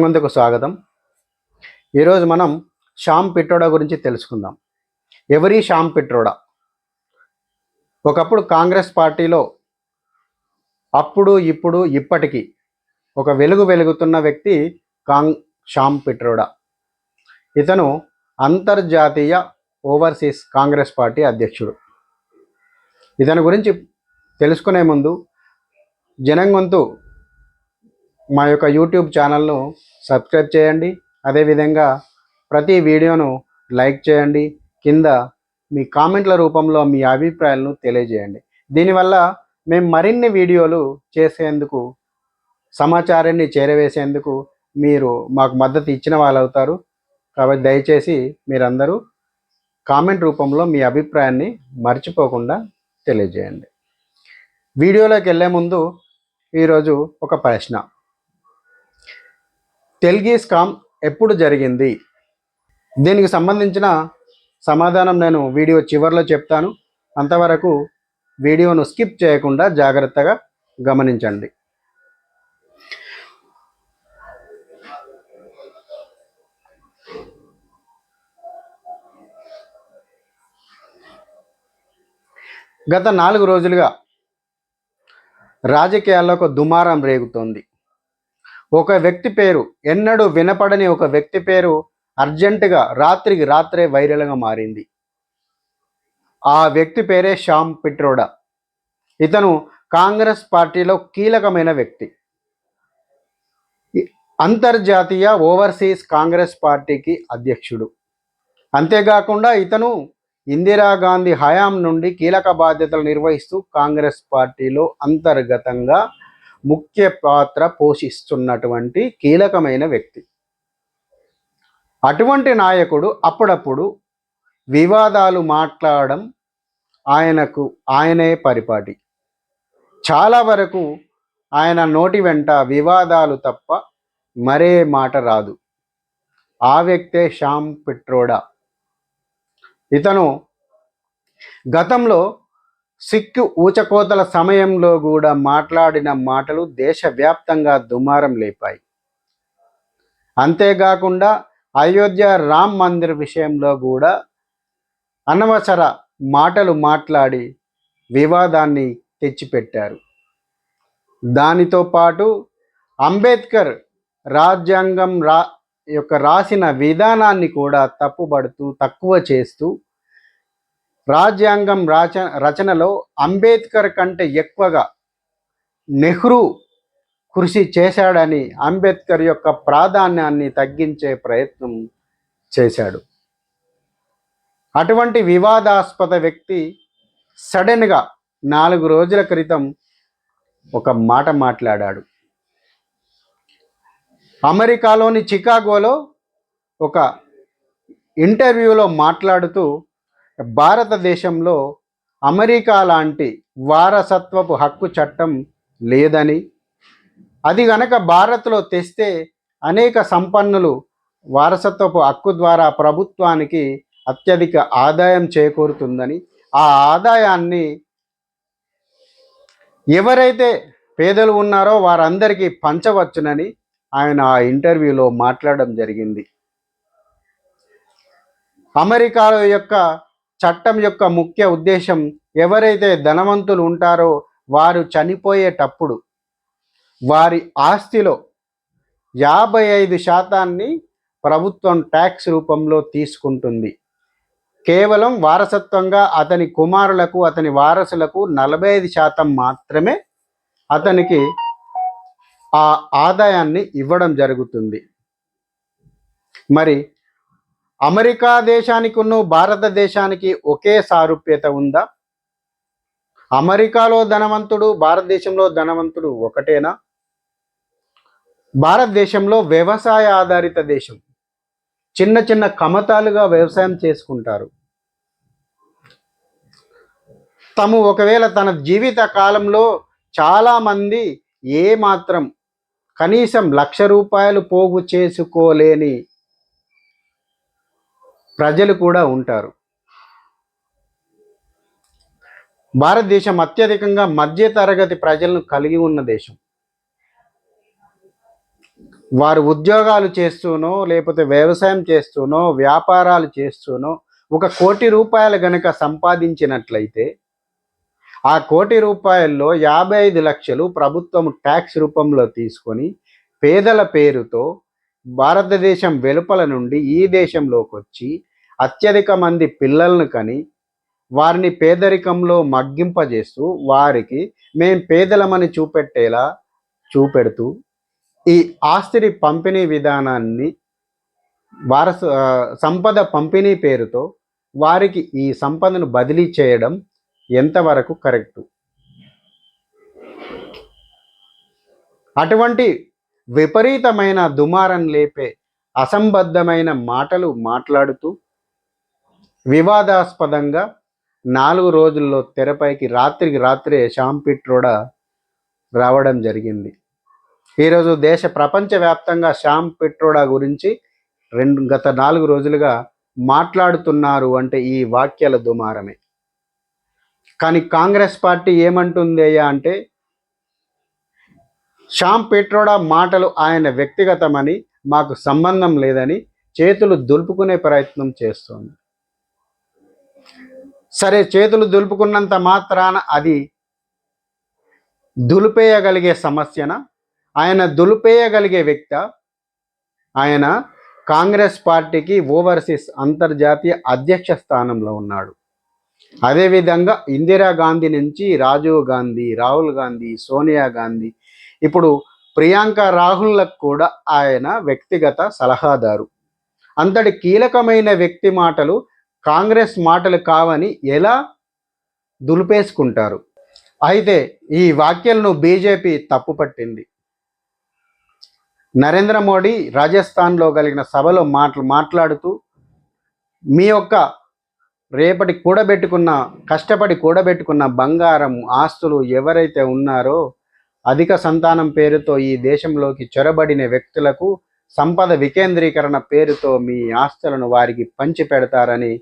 ముందుకు స్వాగతం. ఈరోజు మనం శ్యామ్ పిట్రోడా గురించి తెలుసుకుందాం. ఎవరి శ్యామ్ పిట్రోడా? ఒకప్పుడు కాంగ్రెస్ పార్టీలో అప్పుడు ఇప్పుడు ఇప్పటికీ ఒక వెలుగుతున్న వ్యక్తి శ్యామ్ పిట్రోడా. ఇతను అంతర్జాతీయ ఓవర్సీస్ కాంగ్రెస్ పార్టీ అధ్యక్షుడు. ఇతని గురించి తెలుసుకునే ముందు జనంగొంతు మా యొక్క యూట్యూబ్ ఛానల్ను సబ్స్క్రైబ్ చేయండి. అదేవిధంగా ప్రతి వీడియోను లైక్ చేయండి. కింద మీ కామెంట్ల రూపంలో మీ అభిప్రాయాలను తెలియజేయండి. దీనివల్ల మేము మరిన్ని వీడియోలు చేసేందుకు, సమాచారాన్ని చేరవేసేందుకు మీరు మాకు మద్దతు ఇచ్చిన వాళ్ళు అవుతారు. కాబట్టి దయచేసి మీరందరూ కామెంట్ రూపంలో మీ అభిప్రాయాన్ని మర్చిపోకుండా తెలియజేయండి. వీడియోలోకి వెళ్ళే ముందు ఈరోజు ఒక ప్రశ్న. తెల్గి స్కామ్ ఎప్పుడు జరిగింది? దీనికి సంబంధించిన సమాధానం నేను వీడియో చివరిలో చెప్తాను. అంతవరకు వీడియోను స్కిప్ చేయకుండా జాగ్రత్తగా గమనించండి. గత 4 రోజులుగా రాజకీయాల్లో ఒక దుమారం రేగుతోంది. ఒక వ్యక్తి పేరు, ఎన్నడూ వినపడని ఒక వ్యక్తి పేరు అర్జెంటుగా రాత్రికి రాత్రే వైరల్గా మారింది. ఆ వ్యక్తి పేరే శ్యామ్ పిట్రోడా. ఇతను కాంగ్రెస్ పార్టీలో కీలకమైన వ్యక్తి. అంతర్జాతీయ ఓవర్సీస్ కాంగ్రెస్ పార్టీకి అధ్యక్షుడు. అంతేకాకుండా ఇతను ఇందిరాగాంధీ హయాం నుండి కీలక బాధ్యతలు నిర్వహిస్తూ కాంగ్రెస్ పార్టీలో అంతర్గతంగా ముఖ్య పాత్ర పోషిస్తున్నటువంటి కీలకమైన వ్యక్తి. అటువంటి నాయకుడు అప్పుడప్పుడు వివాదాలు మాట్లాడడం ఆయనే పరిపాటి. చాలా వరకు ఆయన నోటి వెంట వివాదాలు తప్ప మరే మాట రాదు. ఆ వ్యక్తే శ్యామ్ పిట్రోడా. ఇతను గతంలో సిక్కు ఊచకోతల సమయంలో కూడా మాట్లాడిన మాటలు దేశవ్యాప్తంగా దుమారం లేపాయి. అంతేకాకుండా అయోధ్య రామ్ మందిర్ విషయంలో కూడా అనవసర మాటలు మాట్లాడి వివాదాన్ని తెచ్చిపెట్టారు. దానితో పాటు అంబేద్కర్ రాజ్యాంగం రాసిన విధానాన్ని కూడా తప్పుబడుతూ, తక్కువ చేస్తూ, రాజ్యాంగం రచనలో అంబేద్కర్ కంటే ఎక్కువగా నెహ్రూ కృషి చేశాడని అంబేద్కర్ యొక్క ప్రాధాన్యాన్ని తగ్గించే ప్రయత్నం చేశాడు. అటువంటి వివాదాస్పద వ్యక్తి సడన్గా 4 రోజుల క్రితం ఒక మాట మాట్లాడాడు. అమెరికాలోని చికాగోలో ఒక ఇంటర్వ్యూలో మాట్లాడుతూ భారతదేశంలో అమెరికా లాంటి వారసత్వపు హక్కు చట్టం లేదని, అది గనక భారత్లో తెస్తే అనేక సంపన్నులు వారసత్వపు హక్కు ద్వారా ప్రభుత్వానికి అత్యధిక ఆదాయం చేకూరుతుందని, ఆ ఆదాయాన్ని ఎవరైతే పేదలు ఉన్నారో వారందరికీ పంచవచ్చునని ఆయన ఆ ఇంటర్వ్యూలో మాట్లాడడం జరిగింది. అమెరికా యొక్క చట్టం యొక్క ముఖ్య ఉద్దేశం, ఎవరైతే ధనవంతులు ఉంటారో వారు చనిపోయేటప్పుడు వారి ఆస్తిలో 55% ప్రభుత్వం ట్యాక్స్ రూపంలో తీసుకుంటుంది. కేవలం వారసత్వంగా అతని కుమారులకు, అతని వారసులకు 45% మాత్రమే అతనికి ఆ ఆదాయాన్ని ఇవ్వడం జరుగుతుంది. మరి అమెరికా దేశానికి భారతదేశానికి ఒకే సారూప్యత ఉందా? అమెరికాలో ధనవంతుడు, భారతదేశంలో ధనవంతుడు ఒకటేనా? భారతదేశంలో వ్యవసాయ ఆధారిత దేశం. చిన్న చిన్న కమతాలుగా వ్యవసాయం చేసుకుంటారు. ఒకవేళ తన జీవిత కాలంలో చాలామంది ఏమాత్రం కనీసం ₹1,00,000 పోగు చేసుకోలేని ప్రజలు కూడా ఉంటారు. భారతదేశం అత్యధికంగా మధ్యతరగతి ప్రజలను కలిగి ఉన్న దేశం. వారు ఉద్యోగాలు చేస్తూనో లేకపోతే వ్యవసాయం చేస్తూనో వ్యాపారాలు చేస్తూనో 1,00,00,000 గనక సంపాదించినట్లయితే ఆ 1,00,00,000లో 55,00,000 ప్రభుత్వం ట్యాక్స్ రూపంలో తీసుకొని పేదల పేరుతో భారతదేశం వెలుపల నుండి ఈ దేశంలోకి వచ్చి అత్యధిక మంది పిల్లలను కని వారిని పేదరికంలో మగ్గింపజేస్తూ వారికి మేం పేదలమని చూపెడుతూ ఈ ఆస్తిని పంపిణీ విధానాన్ని సంపద పంపిణీ పేరుతో వారికి ఈ సంపదను బదిలీ చేయడం ఎంతవరకు కరెక్టు? అటువంటి విపరీతమైన దుమారం లేపే అసంబద్ధమైన మాటలు మాట్లాడుతూ వివాదాస్పదంగా 4 రోజుల్లో తెరపైకి రాత్రికి రాత్రే శ్యామ్ పిట్రోడా రావడం జరిగింది. ఈరోజు ప్రపంచవ్యాప్తంగా శ్యామ్ పిట్రోడా గురించి గత 4 రోజులుగా మాట్లాడుతున్నారు అంటే ఈ వాక్యాల దుమారమే. కానీ కాంగ్రెస్ పార్టీ ఏమంటుందయ్యా అంటే శ్యామ్ పిట్రోడా మాటలు ఆయన వ్యక్తిగతమని మాకు సంబంధం లేదని చేతులు దులుపుకునే ప్రయత్నం చేస్తోంది. సరే, చేతులు దులుపుకున్నంత మాత్రాన అది దులిపేయగలిగే సమస్యన? ఆయన దులిపేయగలిగే వ్యక్త? ఆయన కాంగ్రెస్ పార్టీకి ఓవర్సీస్ అంతర్జాతీయ అధ్యక్ష స్థానంలో ఉన్నాడు. అదేవిధంగా ఇందిరాగాంధీ నుంచి రాజీవ్ గాంధీ, రాహుల్ గాంధీ, సోనియా గాంధీ, ఇప్పుడు ప్రియాంక రాహుల్లకు కూడా ఆయన వ్యక్తిగత సలహాదారు. అంతటి కీలకమైన వ్యక్తి మాటలు కాంగ్రెస్ మాటలు కావని ఎలా దులిపేసుకుంటారు? అయితే ఈ వ్యాఖ్యలను బీజేపీ తప్పుపట్టింది. నరేంద్ర మోడీ రాజస్థాన్లో కలిగిన సభలో మాట్లాడుతూ మీ యొక్క రేపటి కష్టపడి కూడబెట్టుకున్న బంగారం ఆస్తులు ఎవరైతే ఉన్నారో అధిక సంతానం పేరుతో ఈ దేశంలోకి చొరబడిన వ్యక్తులకు సంపద వికేంద్రీకరణ పేరుతో మీ ఆస్తులను వారికి పంచి పెడతారని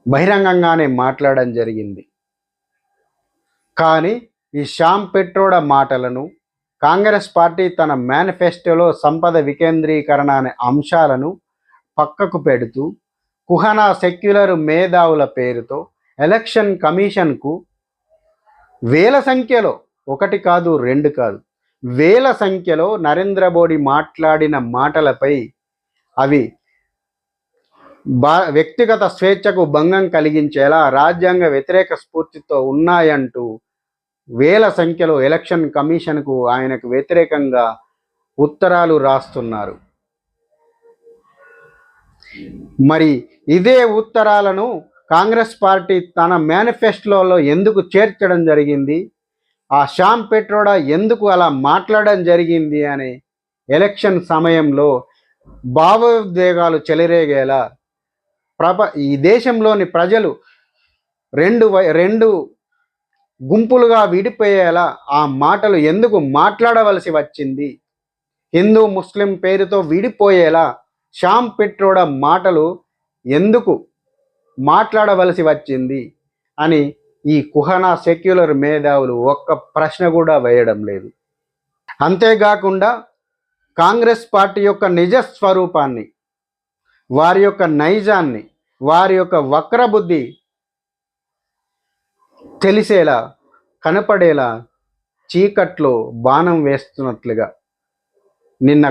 బహిరంగంగానే మాట్లాడడం జరిగింది. కానీ ఈ శ్యామ్ పిట్రోడా మాటలను కాంగ్రెస్ పార్టీ తన మేనిఫెస్టోలో సంపద వికేంద్రీకరణ అనే అంశాలను పక్కకు పెడుతూ కుహనా సెక్యులర్ మేధావుల పేరుతో ఎలక్షన్ కమిషన్కు వేల సంఖ్యలో, 1 కాదు 2 కాదు, వేల సంఖ్యలో నరేంద్ర మోడీ మాట్లాడిన మాటలపై అవి వ్యక్తిగత స్వేచ్ఛకు భంగం కలిగించేలా రాజ్యాంగ వ్యతిరేక స్ఫూర్తితో ఉన్నాయంటూ వేల సంఖ్యలో ఎలక్షన్ కమిషన్కు ఆయనకు వ్యతిరేకంగా ఉత్తరాలు రాస్తున్నారు. మరి ఇదే ఉత్తరాలను కాంగ్రెస్ పార్టీ తన మేనిఫెస్టోలో ఎందుకు చేర్చడం జరిగింది? ఆ శ్యామ్ పిట్రోడా ఎందుకు అలా మాట్లాడడం జరిగింది అని ఎలక్షన్ సమయంలో భావోద్వేగాలు చెలరేగేలా ఈ దేశంలోని ప్రజలు రెండు గుంపులుగా విడిపోయేలా ఆ మాటలు ఎందుకు మాట్లాడవలసి వచ్చింది? హిందూ ముస్లిం పేరుతో విడిపోయేలా శ్యామ్ పిట్రోడా మాటలు ఎందుకు మాట్లాడవలసి వచ్చింది అని ఈ కుహనా సెక్యులర్ మేధావులు ఒక్క ప్రశ్న కూడా వేయడం లేదు. అంతేకాకుండా కాంగ్రెస్ పార్టీ యొక్క నిజ స్వరూపాన్ని, వారి యొక్క నైజాన్ని, వారి యొక్క వక్రబుద్ధి తెలిసేలా, కనపడేలా చీకట్లో బాణం వేస్తున్నట్లుగా నిన్న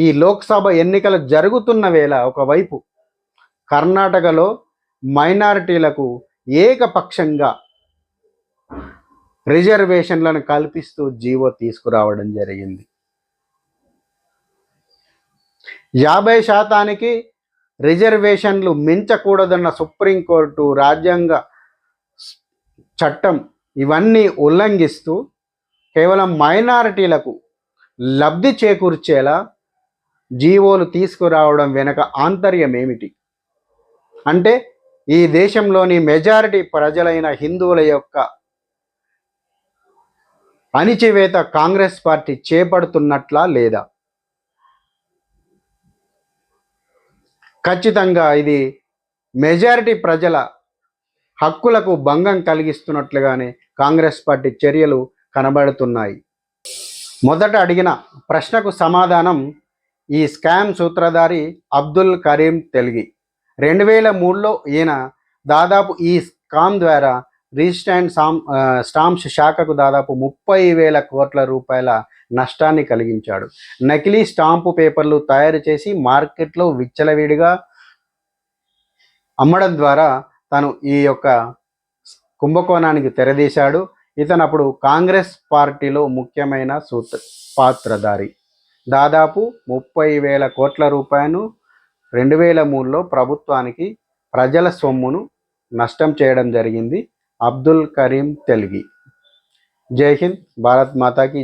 ఈ లోక్సభ ఎన్నికలు జరుగుతున్న వేళ ఒకవైపు కర్ణాటకలో మైనారిటీలకు ఏకపక్షంగా రిజర్వేషన్లను కల్పిస్తూ జీవో తీసుకురావడం జరిగింది. 50% రిజర్వేషన్లు మించకూడదన్న సుప్రీంకోర్టు రాజ్యాంగ చట్టం ఇవన్నీ ఉల్లంఘిస్తూ కేవలం మైనారిటీలకు లబ్ధి చేకూర్చేలా జీవోలు తీసుకురావడం వెనుక ఆంతర్యం ఏమిటి? అంటే ఈ దేశంలోని మెజారిటీ ప్రజలైన హిందువుల యొక్క అణిచివేత కాంగ్రెస్ పార్టీ చేపడుతున్నట్లా లేదా? ఖచ్చితంగా ఇది మెజారిటీ ప్రజల హక్కులకు భంగం కలిగిస్తున్నట్లుగానే కాంగ్రెస్ పార్టీ చర్యలు కనబడుతున్నాయి. మొదట అడిగిన ప్రశ్నకు సమాధానం ఈ స్కామ్ సూత్రధారి అబ్దుల్ కరీం తెల్గి. 2003లో ఈయన దాదాపు ఈ స్కామ్ ద్వారా రిజిస్టర్ స్టాంప్స్ శాఖకు దాదాపు 30,000 కోట్ల రూపాయల నష్టాన్ని కలిగించాడు. నకిలీ స్టాంపు పేపర్లు తయారు చేసి మార్కెట్లో విచ్చలవిడిగా అమ్మడం ద్వారా తను ఈ యొక్క కుంభకోణానికి తెరదీశాడు. ఇతను అప్పుడు కాంగ్రెస్ పార్టీలో ముఖ్యమైన పాత్రధారి. దాదాపు 30,000 కోట్ల రూపాయలు 2003లో ప్రభుత్వానికి ప్రజల సొమ్మును నష్టం చేయడం జరిగింది అబ్దుల్ కరీం తెల్గి. జై హింద్, భారత్ మాతాకి